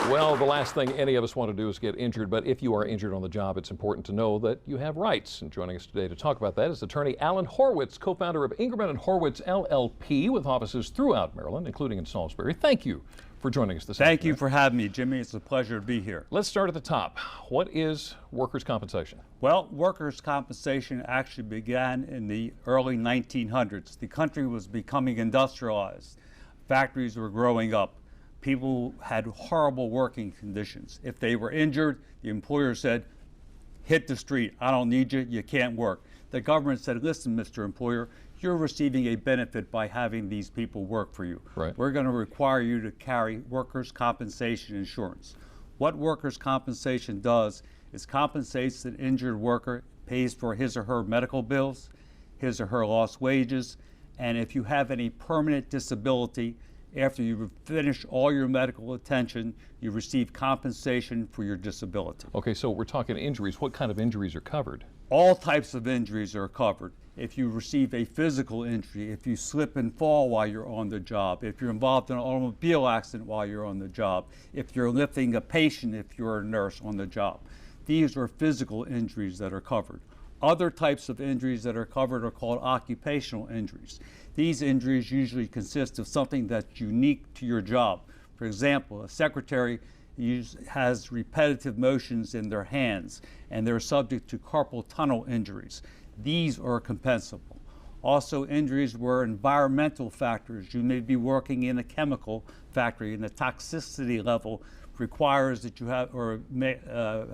Well, the last thing any of us want to do is get injured, but if you are injured on the job, it's important to know that you have rights. And joining us today to talk about that is attorney Alan Horwitz, co-founder of Ingerman and Horwitz LLP, with offices throughout Maryland, including in Salisbury. Thank you for joining us this afternoon. Thank you for having me, Jimmy. It's a pleasure to be here. Let's start at the top. What is workers' compensation? Well, workers' compensation actually began in the early 1900s. The country was becoming industrialized. Factories were growing up. People had horrible working conditions. If they were injured, the employer said, hit the street. I don't need you. You can't work. The government said, listen, Mr. Employer, you're receiving a benefit by having these people work for you. Right. We're going to require you to carry workers' compensation insurance. What workers' compensation does is compensates an injured worker, pays for his or her medical bills, his or her lost wages, and if you have any permanent disability, after you finish all your medical attention, you receive compensation for your disability. Okay, so we're talking injuries. What kind of injuries are covered? All types of injuries are covered. If you receive a physical injury, if you slip and fall while you're on the job, if you're involved in an automobile accident while you're on the job, if you're lifting a patient, if you're a nurse on the job. These are physical injuries that are covered. Other types of injuries that are covered are called occupational injuries. These injuries usually consist of something that's unique to your job. For example, a secretary has repetitive motions in their hands, and they're subject to carpal tunnel injuries. These are compensable. Also, injuries where environmental factors, you may be working in a chemical factory and the toxicity level requires that you have, or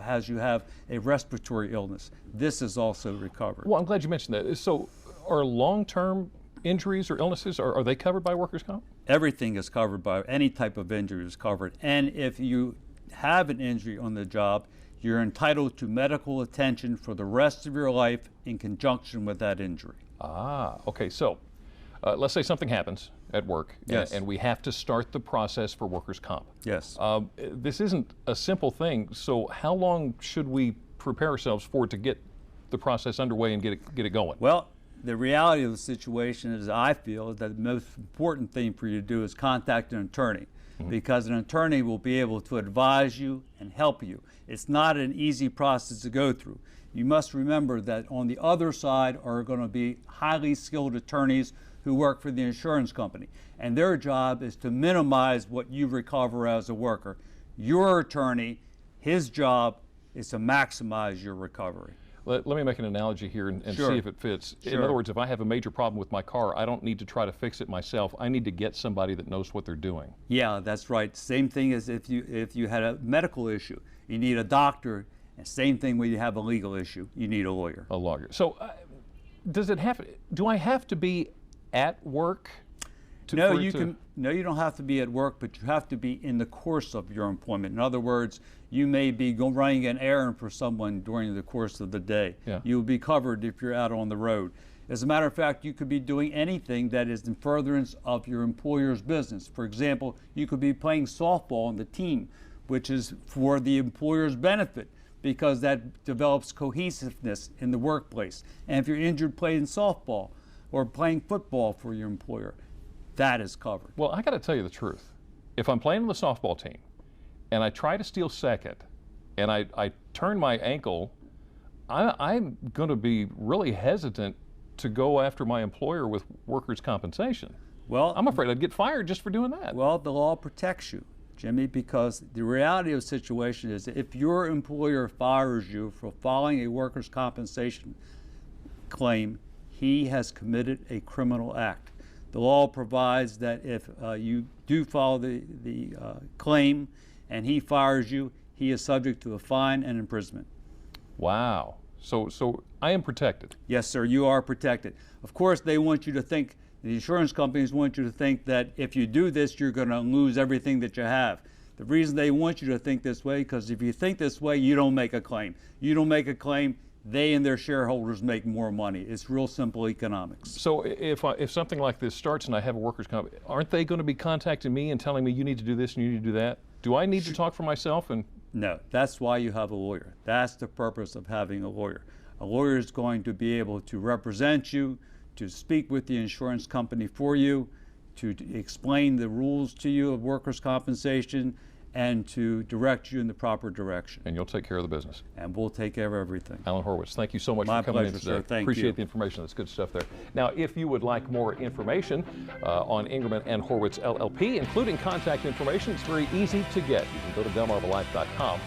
has you have a respiratory illness. This is also recovered. Well, I'm glad you mentioned that. So are long-term injuries or illnesses, are they covered by workers' comp? Everything is covered by, any type of injury is covered. And if you have an injury on the job, you're entitled to medical attention for the rest of your life in conjunction with that injury. Ah, okay. So let's say something happens at work, yes, and we have to start the process for workers' comp. Yes. This isn't a simple thing, so how long should we prepare ourselves for to get the process underway and get it going? Well, the reality of the situation is, I feel that the most important thing for you to do is contact an attorney, because an attorney will be able to advise you and help you. It's not an easy process to go through. You must remember that on the other side are going to be highly skilled attorneys who work for the insurance company, and their job is to minimize what you recover as a worker. Your attorney, his job is to maximize your recovery. Let me make an analogy here and Sure. see if it fits. Sure. In other words, if I have a major problem with my car, I don't need to try to fix it myself. I need to get somebody that knows what they're doing. Yeah, that's right. Same thing as if you had a medical issue, you need a doctor. And same thing when you have a legal issue, you need a lawyer. A lawyer. So do I have to be at work? No, you don't have to be at work, but you have to be in the course of your employment. In other words, you may be running an errand for someone during the course of the day. Yeah. You will be covered if you're out on the road. As a matter of fact, you could be doing anything that is in furtherance of your employer's business. For example, you could be playing softball on the team, which is for the employer's benefit, because that develops cohesiveness in the workplace. And if you're injured playing softball or playing football for your employer, that is covered. Well, I got to tell you the truth. If I'm playing on the softball team and I try to steal second and I turn my ankle, I'm going to be really hesitant to go after my employer with workers' compensation. Well, I'm afraid I'd get fired just for doing that. Well, the law protects you, Jimmy, because the reality of the situation is if your employer fires you for filing a workers' compensation claim, he has committed a criminal act. The law provides that if you do file the claim and he fires you, he is subject to a fine and imprisonment. Wow. So I am protected. Yes, sir, you are protected. Of course, they want you to think, the insurance companies want you to think that if you do this, you're going to lose everything that you have. The reason they want you to think this way, because if you think this way, you don't make a claim. You don't make a claim, they and their shareholders make more money. It's real simple economics. So if something like this starts and I have a workers' comp, aren't they going to be contacting me and telling me you need to do this and you need to do that? Do I need to talk for myself? No, that's why you have a lawyer. That's the purpose of having a lawyer. A lawyer is going to be able to represent you, to speak with the insurance company for you, to explain the rules to you of workers' compensation, and to direct you in the proper direction. And you'll take care of the business. And we'll take care of everything. Alan Horwitz, thank you so much My for coming pleasure, in today. sir. Thank Appreciate you. the information. That's good stuff there. Now, if you would like more information on Ingerman and Horwitz LLP, including contact information, it's very easy to get. You can go to delmarvalife.com